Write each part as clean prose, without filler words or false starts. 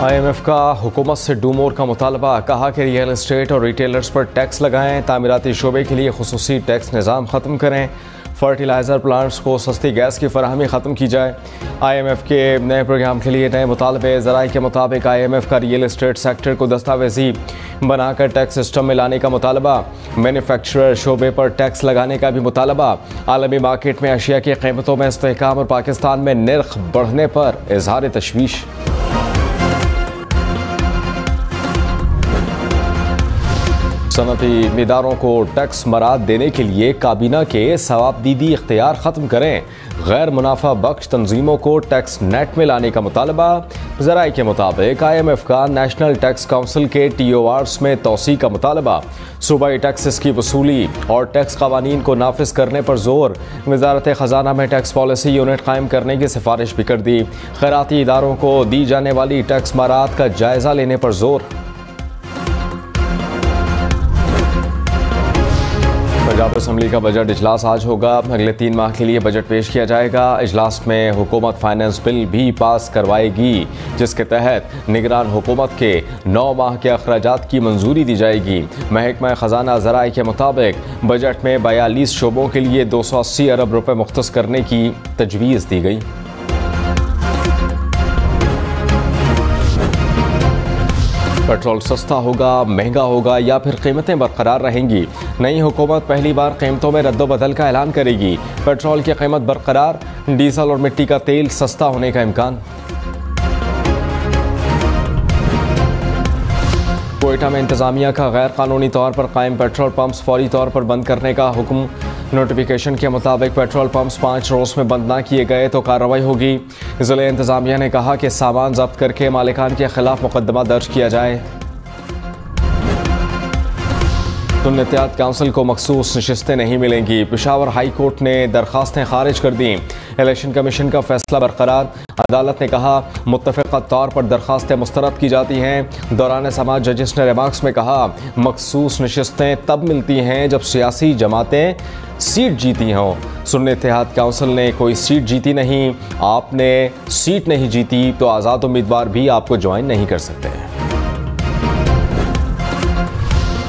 IMF का हुकूमत से डू मोर का मुतालबा। कहा कि रियल एस्टेट और रिटेलर्स पर टैक्स लगाएं, तामीराती शोबे के लिए खुसूसी टैक्स निज़ाम ख़त्म करें, फर्टिलाइज़र प्लांट्स को सस्ती गैस की फराहमी ख़त्म की जाए। IMF के नए प्रोग्राम के लिए नए मुतालबे। ज़राए के मुताबिक IMF का रियल एस्टेट सेक्टर को दस्तावेजी बनाकर टैक्स सिस्टम में लाने का मुतालबा। मैन्युफैक्चरर शोबे पर टैक्स लगाने का भी मुतालबा। आलमी मार्केट में अशिया की कीमतों में इस्तेहकाम और पाकिस्तान में निर्ख बढ़ने पर इजहार तशवीश। सनती इदारों को टैक्स मराद देने के लिए काबीना के सवाबदीदी इख्तियार ख़त्म करें। गैर मुनाफा बख्श तंजीमों को टैक्स नेट में लाने का मुतालबा। ज़राए के मुताबिक IMF का नेशनल टैक्स काउंसिल के TORs में तोसी का मुतालबा। सूबाई टैक्सेस की वसूली और टैक्स कवानीन को नाफिज करने पर जोर। वजारत ख़जाना में टैक्स पॉलिसी यूनिट कायम करने की सिफारिश भी कर दी। खैराती इदारों को दी जाने वाली टैक्स मराद का जायज़ा लेने पर जोर। पंजाब असम्बली का बजट इजलास आज होगा। अगले 3 माह के लिए बजट पेश किया जाएगा। इजलास में हुकूमत फाइनेंस बिल भी पास करवाएगी, जिसके तहत निगरान हुकूमत के 9 माह के अखराजात की मंजूरी दी जाएगी। महकमा खजाना ज़राए के मुताबिक बजट में 42 शोबों के लिए 280 अरब रुपए मुख्तस करने की तजवीज़ दी गई। पेट्रोल सस्ता होगा, महंगा होगा या फिर कीमतें बरकरार रहेंगी। नई हुकूमत पहली बार कीमतों में रद्दोबदल का ऐलान करेगी। पेट्रोल की कीमत बरकरार, डीजल और मिट्टी का तेल सस्ता होने का इम्कान। कोयटा में इंतजामिया का गैर कानूनी तौर पर कायम पेट्रोल पंप्स फौरी तौर पर बंद करने का हुक्म। नोटिफिकेशन के मुताबिक पेट्रोल पंप्स 5 रोज़ में बंद न किए गए तो कार्रवाई होगी। ज़िला इंतजामिया ने कहा कि सामान जब्त करके मालिकान के खिलाफ मुकदमा दर्ज किया जाए। सुन्नतियात काउंसिल को मखसूस नशिस्तें नहीं मिलेंगी। पेशावर हाई कोर्ट ने दरखास्तें खारिज कर दी। इलेक्शन कमीशन का फैसला बरकरार। अदालत ने कहा मुत्तफ़िक़ा तौर पर दरखास्तें मुस्तरद की जाती हैं। दौरान समाअत जजिस ने रिमार्क्स में कहा मखसूस नशिस्तें तब मिलती हैं जब सियासी जमातें सीट जीती हों। सुन्नतियात काउंसिल ने कोई सीट जीती नहीं। आपने सीट नहीं जीती तो आज़ाद उम्मीदवार भी आपको ज्वाइन नहीं कर सकते।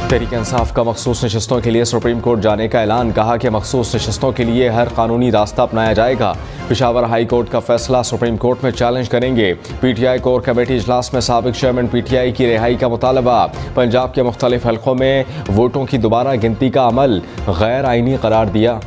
तहरीक इंसाफ का मखसूस नशिस्तों के लिए सुप्रीम कोर्ट जाने का ऐलान। कहा कि मखसूस नशिस्तों के लिए हर कानूनी रास्ता अपनाया जाएगा। पेशावर हाई कोर्ट का फैसला सुप्रीम कोर्ट में चैलेंज करेंगे। PTI कोर कमेटी इजलास में साबिक चेयरमैन PTI की रिहाई का मुतालबा। पंजाब के मुख्तलिफ हलकों में वोटों की दोबारा गिनती का अमल गैर आइनी करार दिया।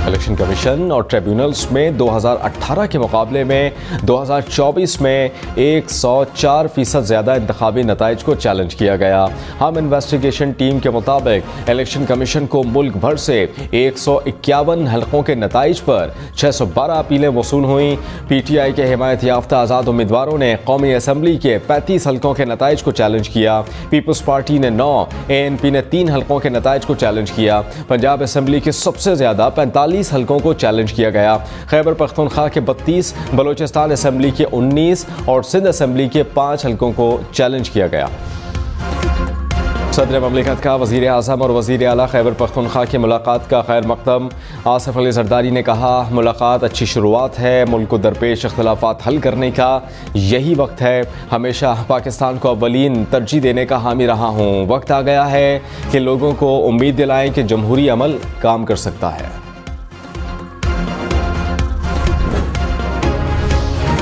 इलेक्शन कमीशन और ट्रिब्यूनल्स में 2018 के मुकाबले में 2024 में 104% ज़्यादा इंतखाबी नताइज को चैलेंज किया गया। हम इन्वेस्टिगेशन टीम के मुताबिक इलेक्शन कमीशन को मुल्क भर से 151 हलकों के नताइज पर 612 अपीलें वसूल हुई। PTI के हिमायत याफ्ता आज़ाद उम्मीदवारों ने कौमी असम्बली के 35 हलकों के नताइज को चैलेंज किया। पीपल्स पार्टी ने 9, ANP ने 3 हलकों के नताइज को चैलेंज किया। पंजाब असम्बली के सबसे ज़्यादा 45 हलकों को चैलेंज किया गया। खैबर पख्तूनख्वा के 32, बलोचिस्तान असम्बली के 19 और सिंध असम्बली के 5 हलकों को चैलेंज किया गया। सदर ममलिकत का वज़ीर आज़म और वज़ीर आला खैबर पख्तूनख्वा की मुलाकात का खैर मकदम। आसिफ अली जरदारी ने कहा मुलाकात अच्छी शुरुआत है। मुल्क को दरपेश इख्तिलाफ़ात हल करने का यही वक्त है। हमेशा पाकिस्तान को अव्वलीन तरजीह देने का हामी रहा हूँ। वक्त आ गया है कि लोगों को उम्मीद दिलाएं कि जमहूरी अमल काम कर सकता है।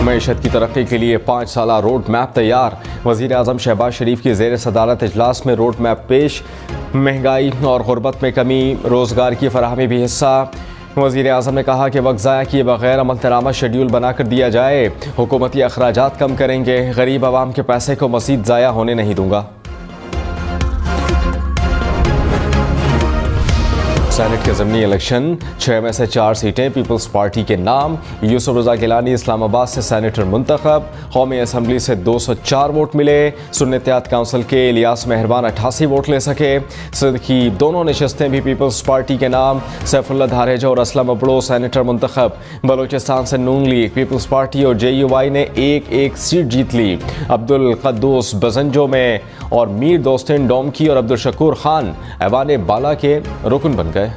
मईशत की तरक्की के लिए 5 साला रोड मैप तैयार। वज़ीर आज़म शहबाज शरीफ की ज़ेर सदारत इजलास में रोड मैप पेश। महंगाई और गुर्बत में कमी, रोज़गार की फराहमी भी हिस्सा। वज़ीर आज़म ने कहा कि वक्त ज़ाया किए बगैर अमल दरामद शेड्यूल बनाकर दिया जाए। हुकूमती अखराजात कम करेंगे। गरीब आवाम के पैसे को मज़ीद ज़ाया होने नहीं दूंगा। सेनेट के ज़मीनी इलेक्शन 6 में से 4 सीटें पीपल्स पार्टी के नाम। यूसुफ रज़ा गिलानी इस्लामाबाद से सेनेटर मुंतखब। कौमी असम्बली से 204 वोट मिले। सुन्नतियात काउंसिल के इलियास मेहरबान 88 वोट ले सके। सिंध की दोनों नशस्तें भी पीपल्स पार्टी के नाम। सैफुल्लाह धारेजा और असलम अबड़ो सेनेटर मुंतखब। बलोचिस्तान से नून लीग, पीपल्स पार्टी और JUI ने 1-1 सीट जीत ली। अब्दुल कद्दूस बजंजो में और मीर दोस्तिन डोमकी और अब्दुल शकूर खान ऐवान बाला के रुकन बन गए।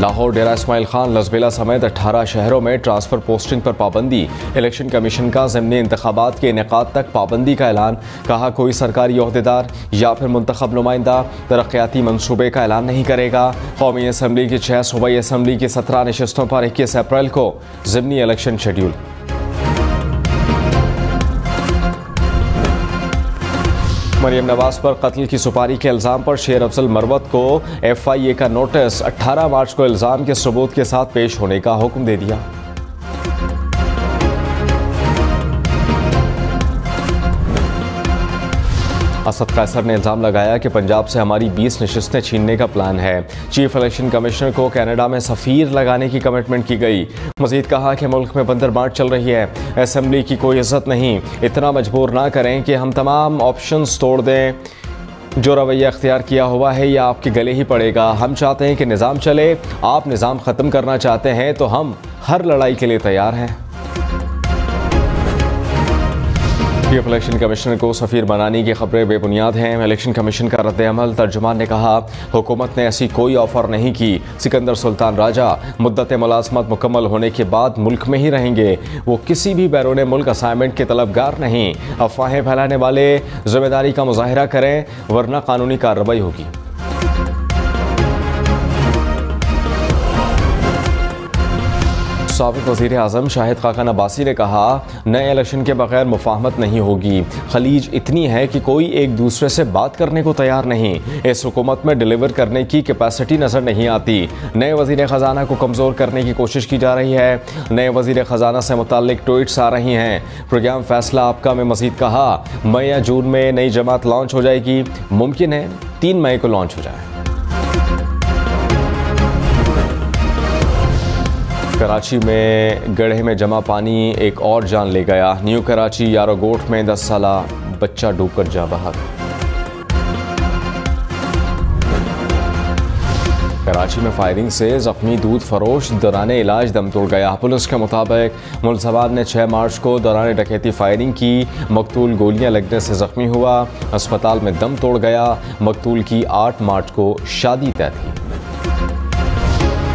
लाहौर, डेरा इस्माइल खान, लसबेला समेत 18 शहरों में ट्रांसफर पोस्टिंग पर पाबंदी। इलेक्शन कमीशन का ज़िमनी इंतखाबात के इनेकाद तक पाबंदी का ऐलान। कहा कोई सरकारी ओहदेदार या फिर मुंतखब नुमाइंदा तरक्याती मंसूबे का ऐलान नहीं करेगा। कौमी असम्बली की 6 सूबाई असम्बली की 17 नशस्तों पर 21 अप्रैल को ज़िमनी इलेक्शन शेड्यूल। मरियम नवाज पर कत्ल की सुपारी के इल्ज़ाम पर शेर अफजल मरवत को FIA का नोटिस। 18 मार्च को इल्ज़ाम के सबूत के साथ पेश होने का हुक्म दे दिया। असद कैसर ने इल्ज़ाम लगाया कि पंजाब से हमारी 20 नशिस्तें छीनने का प्लान है। चीफ इलेक्शन कमिश्नर को कनाडा में सफ़ीर लगाने की कमिटमेंट की गई। मजीद कहा कि मुल्क में बंदर बांट चल रही है, असम्बली की कोई इज्जत नहीं। इतना मजबूर ना करें कि हम तमाम ऑप्शंस तोड़ दें। जो रवैया अख्तियार किया हुआ है यह आपके गले ही पड़ेगा। हम चाहते हैं कि निज़ाम चले, आप निज़ाम ख़त्म करना चाहते हैं तो हम हर लड़ाई के लिए तैयार हैं। चीफ इलेक्शन कमिश्नर को सफ़ीर बनाने की खबरें बेबुनियाद हैं। इलेक्शन कमीशन का रद्द-ए-अमल। तर्जुमान ने कहा हुकूमत ने ऐसी कोई ऑफ़र नहीं की। सिकंदर सुल्तान राजा मुद्दत मुलाजमत मुकम्मल होने के बाद मुल्क में ही रहेंगे। वो किसी भी बैरून मुल्क असाइनमेंट के तलबगार नहीं। अफवाहें फैलाने वाले जिम्मेदारी का मुजाहिरा करें वरना कानूनी कार्रवाई होगी। साबिक़ वज़ीर आज़म शाहिद खाकन अब्बासी ने कहा नए इलेक्शन के बगैर मुफाहमत नहीं होगी। खलीज इतनी है कि कोई एक दूसरे से बात करने को तैयार नहीं। इस हुकूमत में डिलीवर करने की कैपेसिटी नज़र नहीं आती। नए वज़ीर ख़जाना को कमज़ोर करने की कोशिश की जा रही है। नए वज़ीर ख़जाना से मुताल्लिक ट्वीट्स आ रही हैं। प्रोग्राम फैसला आपका में मज़ीद कहा मई या जून में नई जमात लॉन्च हो जाएगी। मुमकिन है 3 मई को लॉन्च हो जाए। कराची में गड्ढे में जमा पानी एक और जान ले गया। न्यू कराची यारोगोट में 10 साला बच्चा डूबकर जा बहा। कराची में फायरिंग से जख्मी दूध फरोश दौरान इलाज दम तोड़ गया। पुलिस के मुताबिक मुलजमान ने 6 मार्च को दौरान डकैती फायरिंग की। मकतूल गोलियां लगने से जख्मी हुआ, अस्पताल में दम तोड़ गया। मकतूल की 8 मार्च को शादी तय थी।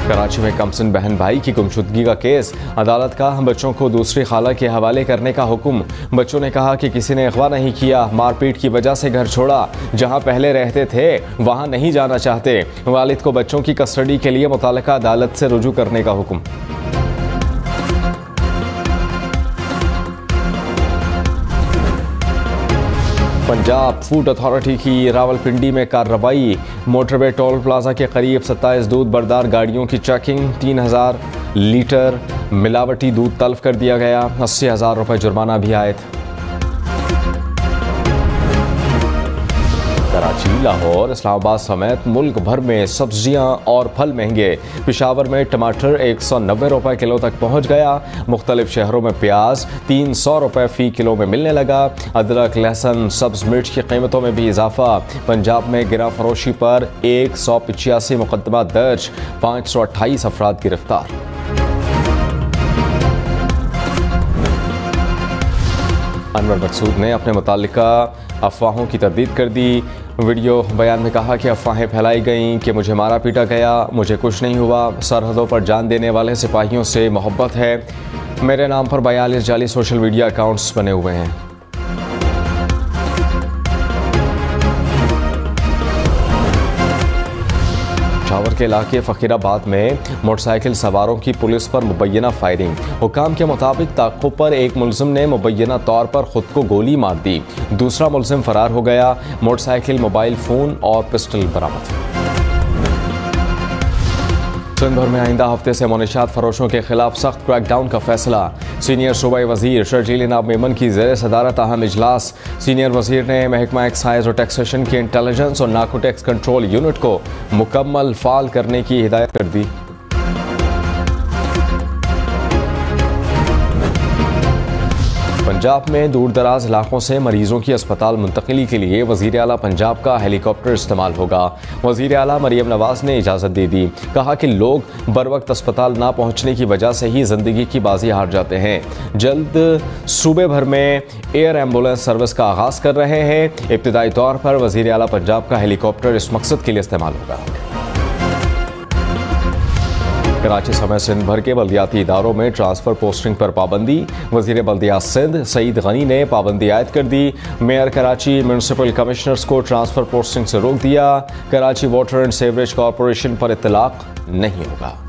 कराची में कमसिन बहन भाई की गुमशुदगी का केस। अदालत का बच्चों को दूसरी खाला के हवाले करने का हुक्म। बच्चों ने कहा कि किसी ने अगवा नहीं किया, मारपीट की वजह से घर छोड़ा। जहां पहले रहते थे वहां नहीं जाना चाहते। वालिद को बच्चों की कस्टडी के लिए मुताल्लिका अदालत से रुजू करने का हुक्म। पंजाब फूड अथॉरिटी की रावलपिंडी में कार्रवाई। मोटरवे टोल प्लाजा के करीब 27 दूध बरदार गाड़ियों की चेकिंग। 3000 लीटर मिलावटी दूध तल्फ कर दिया गया। 80,000 रुपये जुर्माना भी आयद। कराची, लाहौर, इस्लामाबाद समेत मुल्क भर में सब्जियां और फल महंगे। पेशावर में टमाटर 190 रुपये किलो तक पहुंच गया। मुख्तलिफ शहरों में प्याज 300 रुपये फ़ी किलो में मिलने लगा। अदरक, लहसुन, सब्ज मिर्च की कीमतों में भी इजाफा। पंजाब में गिरा फरोशी पर 185 मुकदमा दर्ज। 528 अफराद गिरफ्तार। अनवर मकसूद ने अपने मुताल्लिका अफवाहों की तरदीद कर दी। वीडियो बयान में कहा कि अफवाहें फैलाई गईं कि मुझे मारा पीटा गया, मुझे कुछ नहीं हुआ। सरहदों पर जान देने वाले सिपाहियों से मोहब्बत है। मेरे नाम पर 42 जाली सोशल मीडिया अकाउंट्स बने हुए हैं। पेशावर के इलाके फ़कीराबाद में मोटरसाइकिल सवारों की पुलिस पर मुबैना फायरिंग। हुकाम के मुताबिक ताक़ुब पर एक मुलजिम ने मुबैना तौर पर खुद को गोली मार दी। दूसरा मुलजिम फरार हो गया। मोटरसाइकिल, मोबाइल फ़ोन और पिस्टल बरामद। सिंध भर में आइंदा हफ्ते से मुनशियात फरोशों के खिलाफ सख्त क्रैकडाउन का फैसला। सीनियर सूबाई वजीर शर्जील नाब मेमन की ज़ेर सदारत अहम इजलास। सीनियर वजीर ने महकमा एक्साइज और टैक्सेशन की इंटेलिजेंस और नार्को टैक्स कंट्रोल यूनिट को मुकम्मल फाल करने की हिदायत कर दी। पंजाब में दूर दराज इलाकों से मरीजों की अस्पताल मुंतकिली के लिए वज़ीर आला पंजाब का हेलीकॉप्टर इस्तेमाल होगा। वज़ीर आला मरियम नवाज ने इजाज़त दे दी। कहा कि लोग बर वक्त अस्पताल ना पहुँचने की वजह से ही ज़िंदगी की बाजी हार जाते हैं। जल्द सूबे भर में एयर एम्बुलेंस सर्विस का आगाज़ कर रहे हैं। इब्तिदाई तौर पर वज़ीर आला पंजाब का हेलीकॉप्टर इस मकसद के लिए इस्तेमाल होगा। कराची समेत सिंध भर के बल्दियाती इदारों में ट्रांसफ़र पोस्टिंग पर पाबंदी। वज़ीर बल्दियात सिंध सईद गनी ने पाबंदी आयद कर दी। मेयर कराची म्यूनसिपल कमिश्नर्स को ट्रांसफ़र पोस्टिंग से रोक दिया। Karachi water and sewerage corporation पर इत्तलाक नहीं होगा।